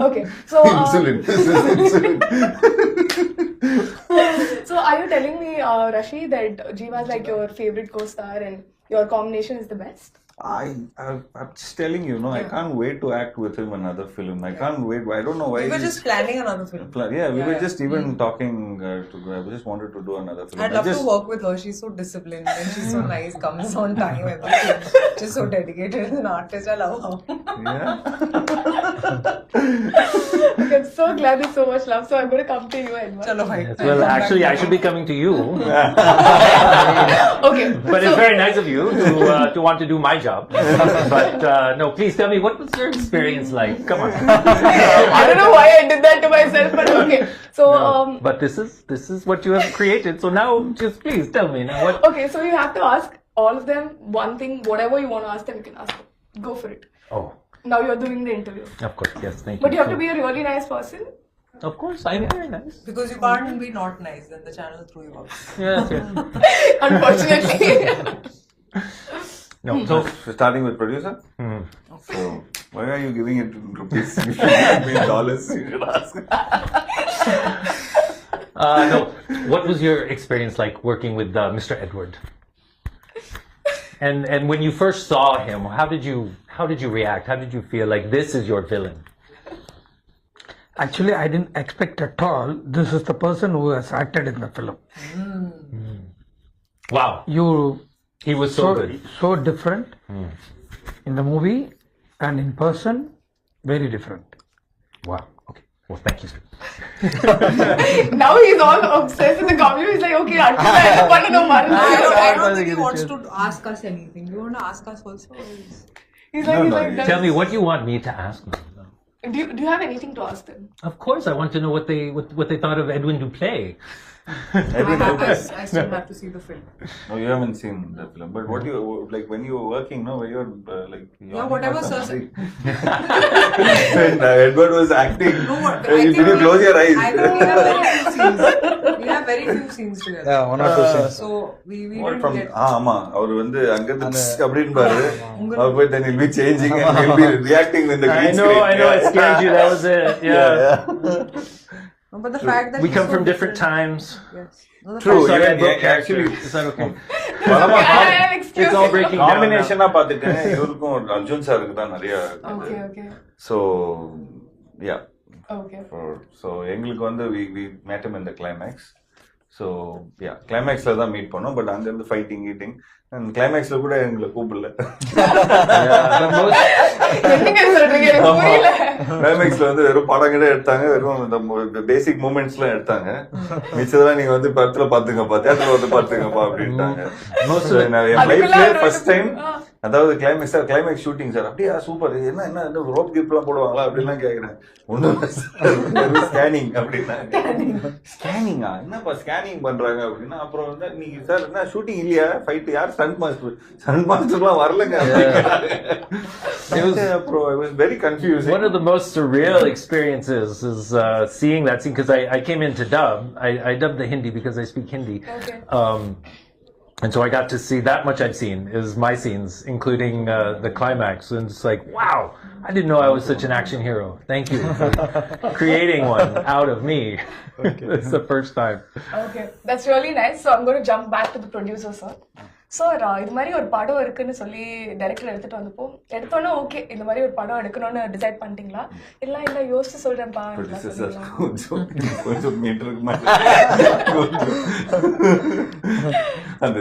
Okay, so Insulin. This is insulin. so are you telling me, Rashi, that Jeeva is like your favorite co-star and your combination is the best? I'm just telling you, I can't wait to act with him in another film. I can't wait. I don't know why. We were just planning another film. We were just even talking. I just wanted to do another film. I'd love to work with her. She's so disciplined and she's so nice, comes on time, everything. She's so dedicated as an artist. I love her. Yeah. Okay, I'm so glad there's so much love. So I'm going to come to you, Edward. Chalo, bhai. Yes, well, actually, I should be coming to you. Okay, But it's very nice of you to want to do my job. But no, please tell me, what was your experience like? Come on. I don't know why I did that to myself, but okay. So But this is what you have created. So now, just please tell me now what. okay, so you have to ask all of them one thing, whatever you want to ask them, you can ask them. Go for it. Oh, Now you're doing the interview. of course, yes, thank you. But you have to be a really nice person. Of course, I'm very nice. Because you can't be not nice, then the channel threw you out. Yes, yes. Unfortunately. No, so Starting with producer. So why are you giving it in rupees? You should give me dollars. You should ask. no, what was your experience like working with Mr. Edward? And when you first saw him, how did you react? How did you feel like this is your villain? Actually, I didn't expect at all this is the person who has acted in the film. Wow, he was so good. So different in the movie and in person, very different. Wow. Okay. Well, thank you, sir. Now he's all obsessed with the comedy. He's like, okay, I don't know. I don't think he wants to ask us anything. You want to ask us also? He's like, No, that. Tell me what you want me to ask him. Do you have anything to ask them? Of course, I want to know what they thought of Edwin Duplet. I still have to see the film. No, you haven't seen the film. But what you like when you were working, no, when you were like Yeah, whatever, sir. when Edward was acting, No, what- I did think you close your eyes? I think we have very few scenes. We have very few scenes together. Yeah, 1 or 2 scenes. So we What didn't from? get. ஆமா அவர் வந்து அங்க இருந்து அப்படின்னு பாரு அவர் போய் then he'll be changing and he'll be reacting in the green screen. I know, I scared you. That was it. Yeah. No, but the fact that We he's come so from different different- times. Yes. No, the True. fact- Sorry, I Yeah, broke yeah, character. actually- Is that okay? படமா Excuse It's all me. breaking down now. காம்பினேஷனா பாத்துட்டேன் இவருக்கும் அர்ஜுன் சாருக்கு தான் நிறைய Okay. so yeah Okay. so எங்களுக்கு வந்து we met him in the climax. So yeah, climaxல தான் meet பண்ணோம். பட் அங்க இருந்து ஃபைட்டிங் கீட்டிங் அண்ட் கிளைமேக்ஸ்ல கூட எங்களை கூப்பிடல. என்னங்க சொல்றீங்க எனக்கு புரியல. கிளைமேக்ஸ்ல வந்து வெறும் படங்களே எடுத்தாங்க, வெறும் இந்த பேசிக் மூமெண்ட்ஸ் எல்லாம் எடுத்தாங்க. மிச்சதெல்லாம் நீங்க வந்து படத்துல பாத்துங்கப்பா, தியேட்டர்ல வந்து பாத்துங்கப்பா அப்படின்ட்டாங்க. என் லைஃப்ல ஃபர்ஸ்ட் டைம் அதாவது கிளைமேக்ஸ் ஷூட்டிங் சார் அப்படியா சூப்பர், என்ன ரோப் கிப் எல்லாம் போடுவாங்களா அப்படின்லாம் கேக்குறேன். ஒண்ணும் ஸ்கேனிங் அப்படின்னா ஸ்கேனிங்கா என்னப்பா ஸ்கேனிங் பண்றாங்க அப்படின்னா அப்புறம் வந்து நீங்க சார் என்ன ஷூட்டிங் இல்லையா ஃபைட் யார் ஸ்டண்ட் மாஸ்டர்லாம் வரலங்க. அப்புறம் I was very confused. One of the most surreal experiences is seeing that scene because I came in to dub. I dubbed the Hindi because I speak Hindi. Okay. And so I got to see that much I've seen is my scenes, including the climax. And it's like, wow, I didn't know I was such an action hero. Thank you for creating one out of me. Okay. It's the first time. Okay, that's really nice. So I'm going to jump back to the producer, sir. Sir இது மாதிரி ஒரு படம் இருக்குன்னு சொல்லி director எடுத்துட்டு வந்தப்போ எடுத்தோன்னே okay இந்த மாதிரி ஒரு படம் எடுக்கணும்னு டிசைட் பண்ணிட்டீங்களா? இல்ல யோசிச்சு சொல்றேன்ப்பா. கொஞ்சம் மீட்டருக்கு அந்த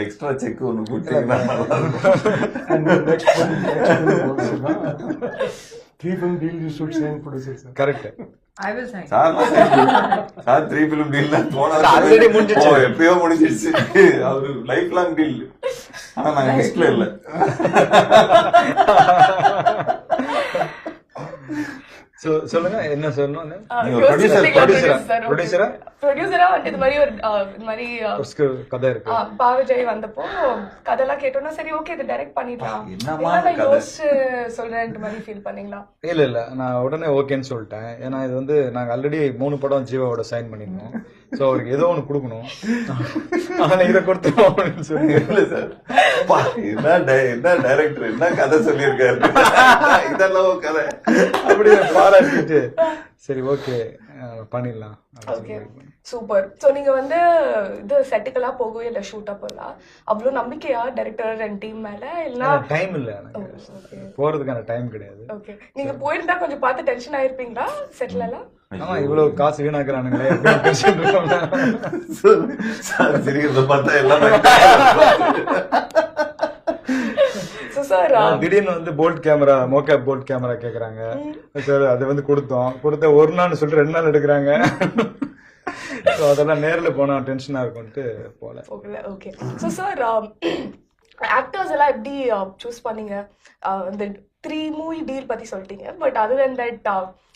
எக்ஸ்ட்ரா செக் ஒன்று கொடுத்தீங்கன்னா Three film deal you should sign producer sir. Correct. I will sign. Sir 3 film deal already முடிஞ்சிச்சு. எப்பயோ முடிஞ்சிருச்சு. அவரு லைஃப் லாங் டீல். ஆனா நாங்க லிஸ்ட்ல இல்ல. சொல்லுங்க என்ன சொல்லணும்? ப்ரொடியூசரா இது மாதிரி ஒரு இது மாதிரி கதை இருக்கு. பாவஜய் வந்தப்போ கதைலாம் கேட்டோம்னா சரி ஓகே இது டைரக்ட் பண்ணிடலாம். என்னமா யோசிச்சு சொல்றேன் மாதிரி ஃபீல் பண்ணீங்களா? இல்ல நான் உடனே ஓகேன்னு சொல்லிட்டேன். ஏன்னா இது வந்து நாங்க ஆல்ரெடி 3 படம் ஜீவாவோட சைன் பண்ணிருந்தோம். சோ அவருக்கு ஏதோ ஒண்ணு கொடுக்கணும், ஆனா இதை கொடுத்துருவோம் அப்படின்னு சொல்லி. இல்ல சார் என்ன டைரக்டர் என்ன கதை சொல்லியிருக்காரு, இதெல்லாம் கதை அப்படியே பாராட்டிட்டு சரி ஓகே பண்ணிடலாம். Okay super. ஸோ நீங்க வந்து இது செட்டுக்கெல்லாம் போகவே இல்லை, ஷூட் அப்போலாம் அவ்வளோ நம்பிக்கையா டைரக்டர் அண்ட் டீம் மேல? இல்லைன்னா டைம் இல்ல, போறதுக்கான டைம் கிடையாது. ஓகே நீங்க போயிருந்தா கொஞ்சம் பார்த்து டென்ஷன் ஆயிருப்பீங்களா செட்ல எல்லாம்? ஆமா இவ்வளவு காசு வீணாக்குறானுங்களே. சிரிக்கிறத பார்த்தா எல்லாமே திடீர்னு வந்து போல்ட் கேமரா, மோகேப் போல்ட் கேமரா கேக்குறாங்க சார். அது வந்து கொடுத்த ஒரு நாள் சொல்லிட்டு 2 நாள் எடுக்கிறாங்க. அதெல்லாம் நேர்ல போனா டென்ஷனா இருக்கும்ட்டு போல. ஓகே ஸோ சார் ஆக்டர்ஸ் எல்லாம் எப்படி சூஸ் பண்ணீங்க? இந்த 3 மூவி டீல் பத்தி சொல்லிட்டீங்க, பட் அதர் தென் தட்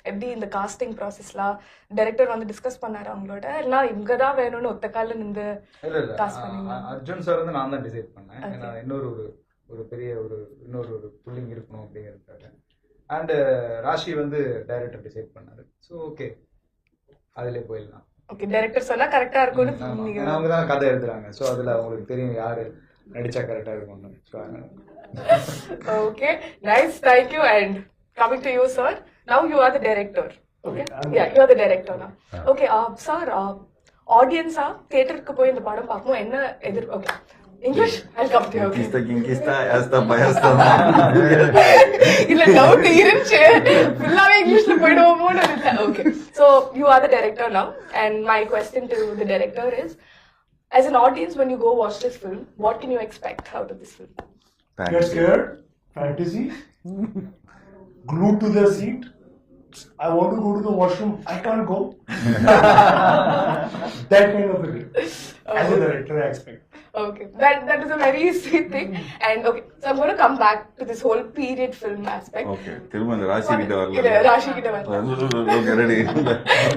எப்படி இந்த காஸ்டிங் ப்ராசஸ்லாம் டைரக்டர் வந்து டிஸ்கஸ் பண்ணாரு அவங்களோட? இல்லைன்னா இவங்க தான் வேணும்னு ஒத்த கால நின்று காஸ்ட் பண்ணீங்க? அர்ஜுன் சார் வந்து நான் தான் டிசைட் பண்ணேன். ஏன்னா ஒரு பெரிய இன்னொரு புல்லிங் இருக்கணும் அப்படிங்கிறதுக்காக. அண்ட் ராஷி வந்து டைரக்டர் டிசைட் பண்ணாரு. ஸோ ஓகே அதுல போயிடலாம். ஓகே டைரக்டர் சொன்னா கரெக்டா இருக்கும்னு அவங்க தான் கதை எழுதுறாங்க. ஸோ அதுல அவங்களுக்கு தெரியும் யாரு நடிச்சா கரெக்டா இருக்கும்னு. Okay nice, thank you. And coming to you sir, now you are the director. Okay ya you are the director now. Okay sir ஆடியன்ஸா தியேட்டருக்கு போய் இந்த படம் பார்க்கும்போது என்ன okay English? I'll come to you. இல்ல டவுட் இருந்துச்சு, ஃபுல்லாவே இங்கிலீஷ்ல போய்டுவோமோன்னு இருந்தேன். Okay so you are the director now and my question to the director is, as an audience when you go watch this film, what can you expect out of this film? Get scared, fantasy, glued to the seat. I want to go to the washroom, I can't go. That kind of a thing. As a director I expect. Okay, that is a very sweet thing. And okay, so I'm going to come back to this whole period film aspect. Okay திரும்ப இந்த ராசி கிட்ட இல்ல வரல ராஷி கிட்ட வரல. Okay ready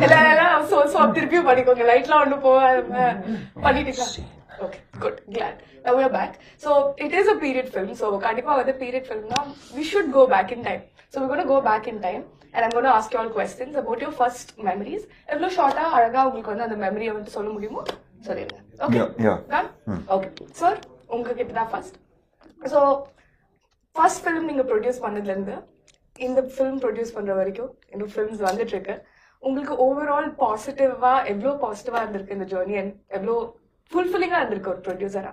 எல்லாம் so திருப்பியும் படிக்கோங்க லைட்லாம் ஒண்ணு போகாம பண்ணிட்டீங்களா? Okay, good, glad. Now we are back. So it is a period film. So kandipa with a period film now we should go back in time. So we're going to go back in time and I'm going to ask you all questions about your first memories. எவ்வளவு ஷார்ட்டா அழகா உங்களுக்கு வந்து அந்த மெமரியை வந்து சொல்ல முடியுமோ சொல்லிடுங்க. Okay. Yeah. Done? Okay. Sir, உங்ககிட்ட தான் first. So first film நீங்க ப்ரொடியூஸ் பண்ணதுல இருந்து இந்த ஃபிலிம் ப்ரொடியூஸ் பண்ற வரைக்கும் இன்னும் ஃபிலிம்ஸ் வந்துட்டு இருக்கு. உங்களுக்கு ஓவரால் பாசிட்டிவா எவ்வளவு பாசிட்டிவா இருந்திருக்கு இந்த ஜேர்னி அண்ட் எவ்வளவு ஃபுல்ஃபில்லிங்கா இருந்திருக்கு ஒரு ப்ரொடியூசரா?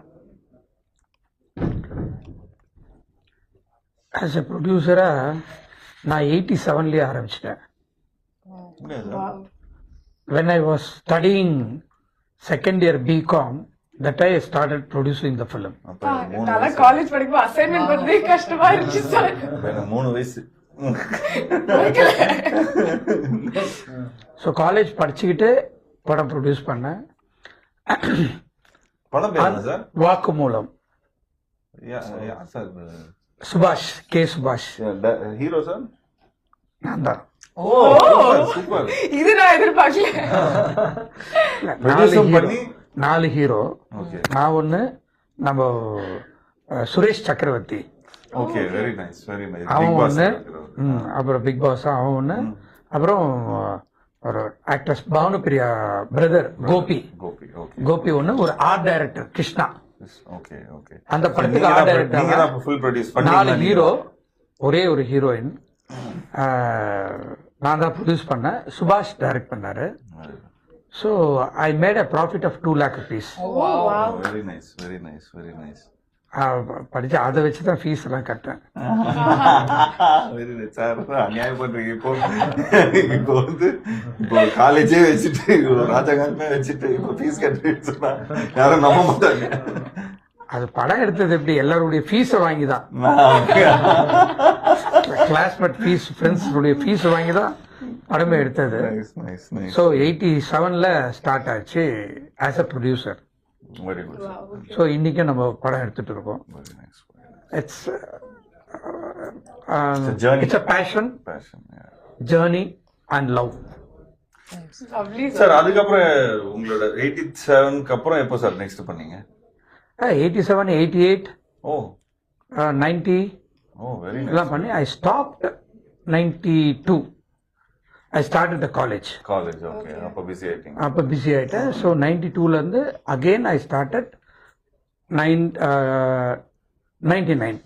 ஆஸ் எ ப்ரொடியூசராக நான் 87லேயே ஆரம்பிச்சிட்டேன். when I was studying second year BCom, that I started producing the film. நல்லா காலேஜ் படிக்கும்போது அசைன்மெண்ட் பண்றதே கஷ்டமா இருந்துச்சு சார். எனக்கு 3 வயசு. ஸோ காலேஜ் படிச்சுக்கிட்டு படம் ப்ரொடியூஸ் பண்ணேன். படம் பேர் என்ன சார்? வாக்குமூலம். யார் சார்? சுபாஷ், கே சுபாஷ். Hero sir? நான் தான். ஓ சூப்பர். இது நான் எதிர்பார்க்கல. 4 ஹீரோ. ஓகே. நான் ஒன்று, நம்ம Suresh Chakravarthy okay, very nice very nice. அவன் ஒன்று, அப்புறம் பிக் பாஸ் அவன் ஒன்று, அப்புறம் ஒரு actress Bhanupriya brother Gopi Gopi. Okay. Gopi ஒன்று, ஒரு art director Krishna. Okay okay. அந்த படத்துக்கு art director. Full produce 4 hero, ஒரே ஒரு ஹீரோயின். நான் தான் ப்ரொடியூஸ் பண்ணேன். சுபாஷ் டைரக்ட் பண்ணாரு. So I made a profit of 2 lakh rupees. Very nice very nice very nice. படிச்சு அதை வச்சு தான் ஃபீஸ் எல்லாம் கட்டேன். Very nice sir. அநியாயம் பண்றீங்க. இப்போ வந்து இப்போ காலேஜே வச்சுட்டு ராஜகாந்தமே வச்சுட்டு இப்போ ஃபீஸ் கட்டுறீங்கன்னு சொன்னா யாரும் நம்ப மாட்டாங்க. அது படம் எடுத்தது எப்படி, எல்லாருடைய ஃபீஸை வாங்கி தான், கிளாஸ்மேட் ஃபீஸ், ஃப்ரெண்ட்ஸுடைய ஃபீஸை வாங்கி தான் படமே எடுத்தது. ஸோ 87ல் ஸ்டார்ட் ஆச்சு as a producer. Very good. So இன்னைக்கும் நம்ம படம் எடுத்துட்டு இருக்கோம். It's it's a fashion, journey and love. Sir அதுக்கப்புறம் உங்களோட 87க்கு அப்புறம் எப்போ சார் நெக்ஸ்ட் பண்ணீங்க? 87, 88, ஓ 90 ஓ வெரி நைஸ். எல்லாம் பண்ணி I stopped 92. I start the college. College okay. அப்போ பிஸி ஆயிட்டீங்க. அப்போ பிஸி ஆகிட்டேன். ஸோ 92லேருந்து அகெயின் ஐ ஸ்டார்டட் 99.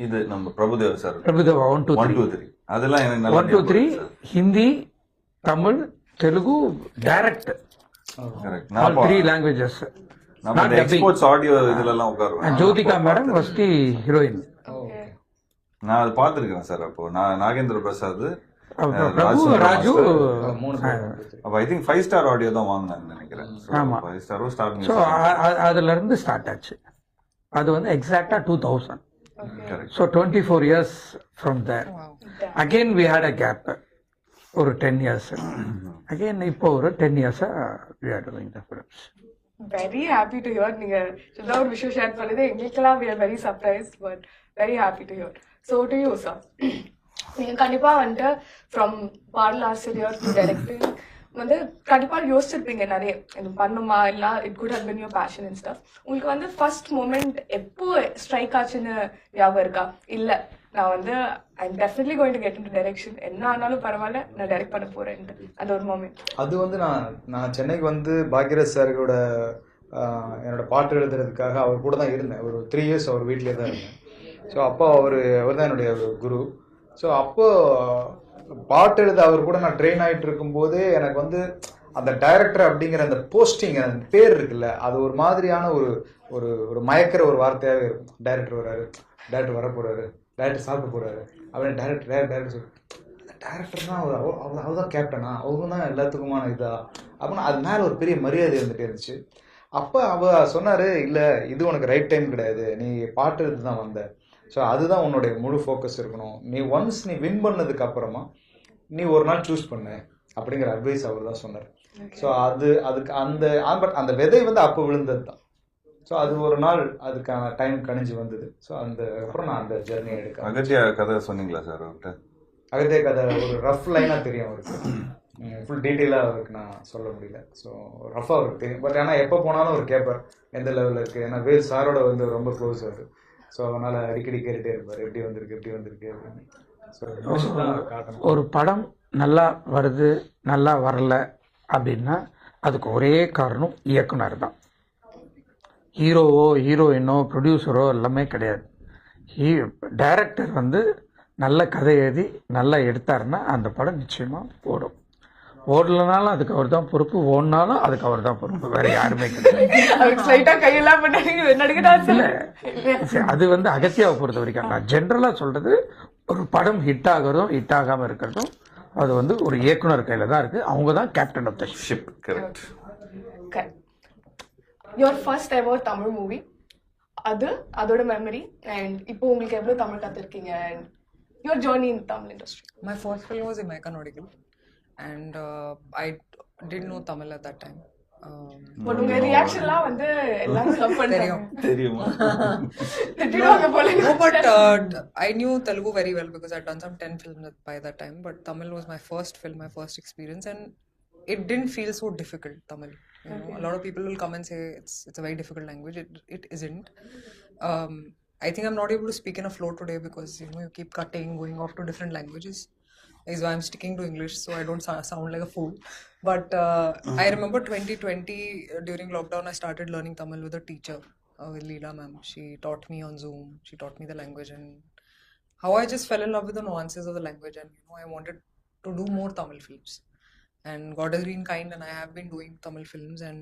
இது நம்ம பிரபுதேவா சார். பிரபுதேவா 1 2 3 அதெல்லாம் எனக்கு நல்லா 1 2 3 Hindi, Tamil, Telugu direct. Correct. All 3 languages. நம்ம இந்த எக்ஸ்போர்ட்ஸ் ஆடியோ இதுல எல்லாம் உட்காருவேன். Jyothika madam was the heroine. நான் அது பார்த்துருக்கேன் சார். அப்போ நான் நாகேந்திர பிரசாத், பிரபு, ராஜு. அப்போ ஐ திங்க் 5 ஸ்டார் ஆடியோ தான் வாங்கினாங்க நினைக்கிறேன். ஆமா, 5 ஸ்டாரோ ஸ்டார். ஸோ அதுல இருந்து ஸ்டார்ட் ஆச்சு. அது வந்து எக்ஸாக்டா 2000. So 24 years from there. Again we had a gap, ஒரு 10 years. Again இப்போ ஒரு 10 years we are doing the films. Very happy to hear. நீங்க சின்னதா ஒரு விஷயம் ஷேர் பண்ணது எங்களுக்கெல்லாம் we are very surprised but very happy to hear. So to you sir, நீங்க கண்டிப்பா வந்துட்டு ஃப்ரம் பாடல் ஆசிரியர் டு டைரக்டிங் வந்து கண்டிப்பா யோசிச்சிருப்பீங்க நிறைய, இது பண்ணுமா இல்ல it could have been your passion and stuff. உங்களுக்கு வந்து ஃபர்ஸ்ட் மூமெண்ட் எப்போ ஸ்ட்ரைக் ஆச்சுன்னு ஞாபகம் இருக்கா? இல்ல நான் வந்து I am definitely going to get into direction, என்ன ஆனாலும் பரவாயில்ல நான் டைரக்ட் பண்ண போறேன்ட்டு அந்த ஒரு மூமெண்ட்? அது வந்து நான் சென்னைக்கு வந்து பாக்யராஜ் சாரோட என்னோட பாட்டு எழுதுறதுக்காக அவர் கூட தான் இருந்தேன். ஒரு 3 years அவர் வீட்டிலே தான் இருந்தேன். ஸோ அப்போ அவர் தான் என்னுடைய ஒரு குரு. ஸோ அப்போ பாட்டு எழுத அவர் கூட நான் ட்ரெயின் ஆகிட்டு இருக்கும்போதே எனக்கு வந்து அந்த டைரக்டர் அப்படிங்கிற அந்த போஸ்டிங், அந்த பேர் இருக்குல்ல, அது ஒரு மாதிரியான ஒரு ஒரு ஒரு மயக்கிற ஒரு வார்த்தையாகவே இருக்கும். டைரக்டர் வர்றாரு, டைரக்டர் வர போகிறாரு, டைரக்டர் சாப்பிட போகிறாரு அப்படின்னு டைரக்டர் டேரக்டர்னா அவர் தான் கேப்டனா, அவங்க தான் எல்லாத்துக்குமான இதா அப்படின்னா அது மேலே ஒரு பெரிய மரியாதை இருந்துகிட்டே இருந்துச்சு. அப்போ அவர் சொன்னார், இல்லை இது உனக்கு ரைட் டைம் கிடையாது, நீ பாட்டு எழுது தான் வந்த, ஸோ அதுதான் உன்னுடைய முழு ஃபோக்கஸ் இருக்கணும், நீ ஒன்ஸ் நீ வின் பண்ணதுக்கு அப்புறமா நீ ஒரு நாள் சூஸ் பண்ணு அப்படிங்கிற அட்வைஸ் அவர் தான் சொன்னார். ஸோ அதுக்கு அந்த விதை வந்து அப்போ விழுந்தது தான். ஸோ அது ஒரு நாள் அதுக்கான டைம் கணிஞ்சு வந்தது. ஸோ அப்புறம் நான் அந்த ஜெர்னியை எடுக்க அகத்தியா கதை சொன்னீங்களா சார் அவர்கிட்ட? அகத்திய கதை ஒரு ரஃப் லைனாக தெரியும் அவருக்கு, ஃபுல் டீட்டெயிலாக அவருக்கு நான் சொல்ல முடியல. ஸோ ரஃபாக அவருக்கு தெரியும். பட் ஆனால் எப்போ போனாலும் அவர் கேட்பார் எந்த லெவலில் இருக்குது. ஏன்னா வேல் சாரோட வந்து ரொம்ப க்ளோஸ் அவர். ஸோ அதனால் அடிக்கடி கேட்டுகிட்டே இருப்பார் எப்படி வந்திருக்கு அப்படின்னு. ஸோ காட்டணும். ஒரு படம் நல்லா வருது நல்லா வரல அப்படின்னா அதுக்கு ஒரே காரணம் இயக்குனர் தான். ஹீரோவோ ஹீரோயினோ ப்ரொடியூசரோ எல்லாமே கிடையாது. டைரக்டர் வந்து நல்ல கதை எழுதி நல்லா எடுத்தாருன்னா அந்த படம் நிச்சயமாக ஓடும். ஓடலனாலும் அதுக்கு அவர் தான் பொறுப்பு, ஓடினாலும் அதுக்கு அவர் தான் பொறுப்பு, வேற யாருமே கிடையாது. அது வந்து அகத்தியாவை பொறுத்த வரைக்கும் நான் ஜென்ரலாக சொல்றது, ஒரு படம் ஹிட் ஆகிறதும் ஹிட் ஆகாமல் இருக்கிறதும் அது வந்து ஒரு இயக்குனர் கையில் தான் இருக்கு. அவங்க தான் captain of the ship. Correct. Your first ever Tamil movie, அதோட மெமரி, அண்ட் இப்போ உங்களுக்கு எவ்வளவு தமிழ் கத்துருக்கீங்க, and your journey in Tamil industry. My first film was Imaika Nodigal, and I didn't know Tamil at that time. But உங்க ரியாக்ஷன்லாம் வந்து எல்லாரும் love பண்றாங்க. தெரியுமா? திட்டிடுவாங்க போல. No, but I knew Telugu very well because I'd done some 10 films by that time. But Tamil was my first film, my first experience, and it didn't feel so difficult. Tamil, you know, a lot of people will come and say it's a very difficult language. It isn't. I think I'm not able to speak in a flow today because you know you keep cutting, going off to different languages. Is why I'm sticking to English so I don't sound like a fool. But I remember 2020 during lockdown I started learning Tamil with a teacher, with Leela ma'am. She taught me on Zoom. She taught me the language and how I just fell in love with the nuances of the language, and you know I wanted to do more Tamil films. And God has been kind and I have been doing Tamil films, and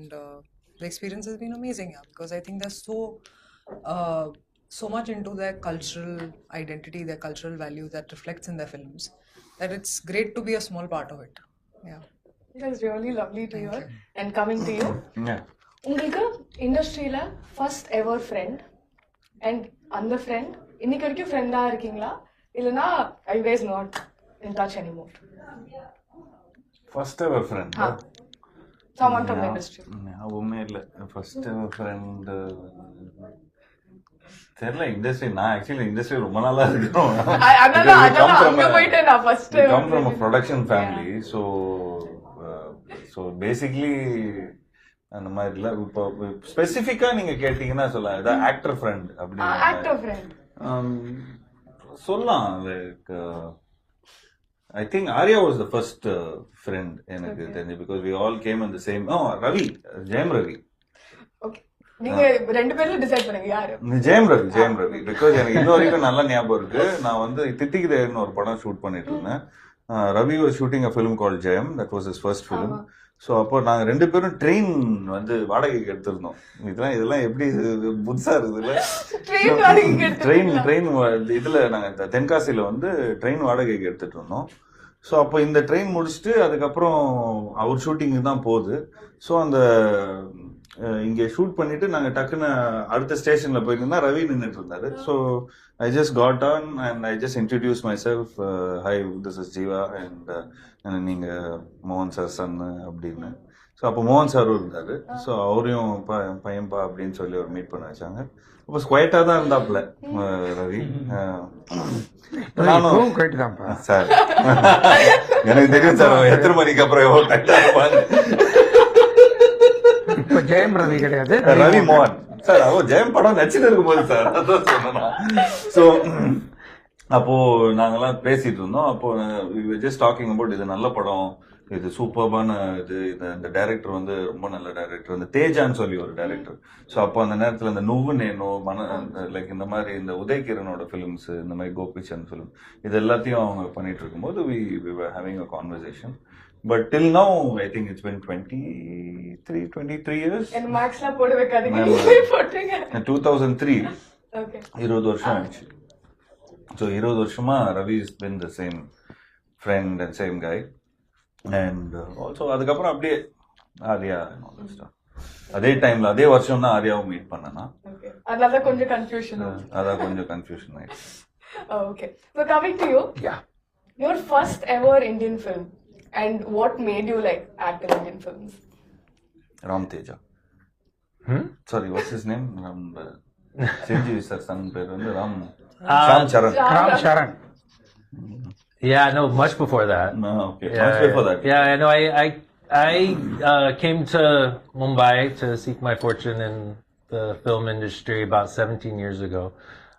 the experience has been amazing, yeah, because I think they're so much into their cultural identity, their cultural value that reflects in their films, that it's great to be a small part of it. Yeah. That's really lovely to hear. And coming to you, உங்களுக்கு இண்டஸ்ட்ரியில first ever friend, and அந்த friend இன்னைக்கு வரைக்கும் ஃப்ரெண்டா இருக்கீங்களா, இல்லனா are you guys not in touch anymore? First ever friend someone from the industry. ஞாபகமே இல்லை. ஃபர்ஸ்ட் எவர் ஃப்ரெண்ட் தெரியல. இண்டஸ்ட்ரி நான் ஆக்சுவலி இண்டஸ்ட்ரி ரொம்ப நாளா இருக்கிறோம். Come from a production family. So basically அந்த மாதிரி இல்லை. இப்போ ஸ்பெசிஃபிக்கா நீங்க கேட்டீங்கன்னா சொல்லலாம், ஏதாவது ஆக்டர் ஃப்ரெண்ட் அப்படின்னு சொல்லலாம். Like I think Arya was the first friend எனக்கு தெரிஞ்சு, because we all came in the same. Ravi, Jayam Ravi. Okay, நீங்க ரெண்டு பேரும் டிசைட் பண்ணுங்க யாரு. ஜெயம் ரவி பிகாஸ் எனக்கு இன்ன வரைக்கும் நல்ல ஞாபகம் இருக்கு. நான் வந்து தித்திக்குதேன்னு ஒரு படம் ஷூட் பண்ணிட்டு இருந்தேன். Ravi was shooting a film called Jayam. That was his first film. So அப்போ நாங்கள் ரெண்டு பேரும் ட்ரெயின் வந்து வாடகைக்கு எடுத்திருந்தோம். இதெல்லாம் எப்படி புதுசா இருக்குதுல்ல. ட்ரெயின் இதுல நாங்கள் தென்காசியில வந்து ட்ரெயின் வாடகைக்கு எடுத்துட்டு இருந்தோம். ஸோ அப்போ இந்த ட்ரெயின் முடிச்சுட்டு அதுக்கப்புறம் அவர் ஷூட்டிங்கு தான் போகுது. ஸோ அந்த இங்கே ஷூட் பண்ணிட்டு நாங்கள் டக்குன்னு அடுத்த ஸ்டேஷன்ல போயிருந்தா ரவி நின்றுட்டு இருந்தாரு. So I just got on and I just introduce my self. High, this is Jeeva and நீங்க மோகன் சார் சன்னு அப்படின்னு. ஸோ அப்போ மோகன் சாரும் இருந்தாரு. ஸோ அவரையும் பையன்பா அப்படின்னு சொல்லி அவர் மீட் பண்ண வச்சாங்க. அப்போ ஸ்குவைட்டா தான் இருந்தாப்ல ரவி. நானும் சார் எனக்கு தெரியும் சார் எத்தனை மணிக்கு அப்புறம் எவ்வளோ டைட்டா இருப்பாங்க. இப்ப ஜெயம் ரவி கிடையாது, ரவி மோகன் சார். அவர் ஜெயம் படம் நச்சுன்னு இருக்கும்போது சார் அதான் சொன்னா. ஸோ அப்போ நாங்கெல்லாம் பேசிட்டு இருந்தோம். அப்போ ஜஸ்ட் டாக்கிங் அபவுட் இது நல்ல படம், இது சூப்பர்பான இந்த டைரக்டர் வந்து ரொம்ப நல்ல டைரக்டர், இந்த தேஜான்னு சொல்லி ஒரு டைரக்டர். ஸோ அப்போ அந்த நேரத்தில் இந்த நுவ்வு நேனோ லைக் இந்த மாதிரி இந்த உதயகிரனோட ஃபிலிம்ஸ், இந்த மாதிரி கோபிச்சந்த் ஃபிலிம், இது எல்லாத்தையும் அவங்க பண்ணிட்டு இருக்கும்போது we were having a conversation. But till now, I think it's been 23 years. And marks la podu vekkadinga. 2003. Okay. 20 வருஷம் ஆச்சு. So 20 வருஷமா Ravi has been the same friend and same guy. And also அதுக்கப்புறம் அப்படியே Arya and all that stuff. அதே டைம்ல அதே வருஷம் தான் ஆர்யாவை மீட் பண்ணனா. Okay. அதான் கொஞ்சம் கன்ஃபியூஷன். அதான் கொஞ்சம் கன்ஃபியூஷன் ஆயிடுச்சு. Okay. So coming to you. Yeah. Your first ever Indian film. And what made you like act in Indian films? Ram Teja. Sorry, what's his name? Sanjeev sir son பேர் வந்து Ram Charan. Ram Charan. Yeah, no, much before that. No, okay. Much before that. Yeah, I know. I came to Mumbai to seek my fortune in the film industry about 17 years ago.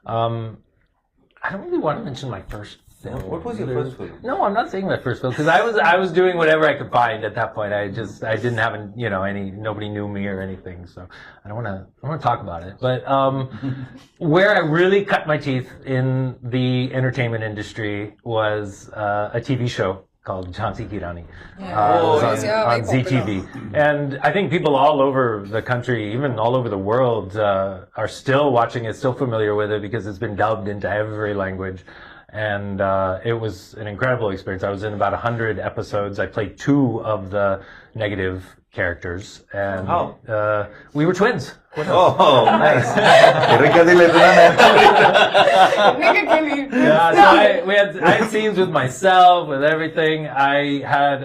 I don't really want to mention my first film. What was your first film? No, I'm not saying my first film because I was doing whatever I could find at that point. I didn't have nobody knew me or anything, so I don't want to talk about it. But where I really cut my teeth in the entertainment industry was a TV show called Jhansi Ki Rani. On ZTV. And I think people all over the country, even all over the world, are still watching it, still familiar with it because it's been dubbed into every language. And it was an incredible experience. I was in about 100 episodes. I played 2 of the negative characters. And we were twins. Oh, nice. Yeah, so I had scenes with myself, with everything. I had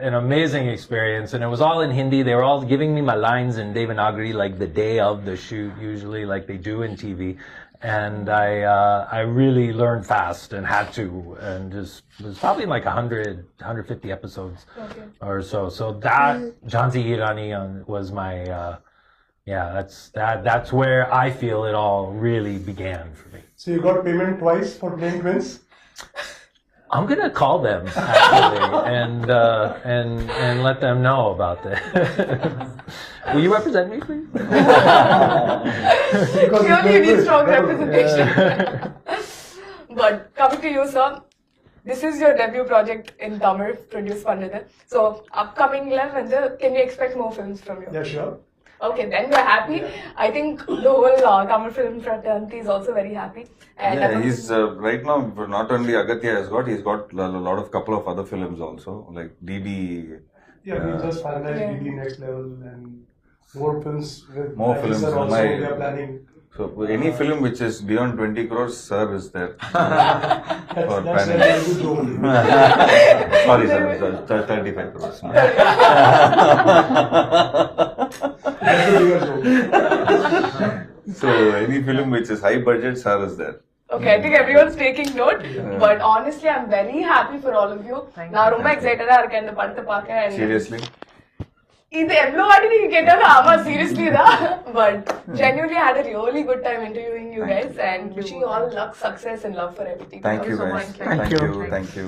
an amazing experience, and it was all in Hindi. They were all giving me my lines in Devanagari, like the day of the shoot, usually, like they do in TV. And I really learned fast and had to, and just it was probably like 150 episodes or so. So that Jhansi Ki Rani was my. That's where I feel it all really began for me. So you got payment twice for playing twins? I'm gonna call them actually and let them know about this. Will you represent me, please? Clearly, you need strong representation. But coming to you, sir, this is your debut project in Tamil, produced Pandita. So, upcoming level, can we expect more films from you? Yeah, sure. Okay, then we're happy. I think the whole Tamil film fraternity is also very happy. And Yeah, he's right now not only Agatya he's got a lot of couple of other films also, like DD. Yeah, we just finalized DD Next Level and more films. More Like films sir in also my- we are planning. So any film which is beyond 20 crores, sir is there. That's For a planning. very good role. Sorry, sir, 35 crores. That's a bigger role. So any film which is high budget, sir is there. okay, I think everyone's taking note. But honestly, I'm very happy for all of you. நான் ரொம்ப எக்ஸைட்டடா இருக்கேன் இந்த படத்தை பார்க்க. And Seriously? இது எவ்வளோ வாட்டி நீங்க கேட்டது ஆமா சீரியஸ்லி தான். But genuinely had a really good time interviewing you guys and wishing you all luck, success and love for everything. Thank you so guys. much. Thank you.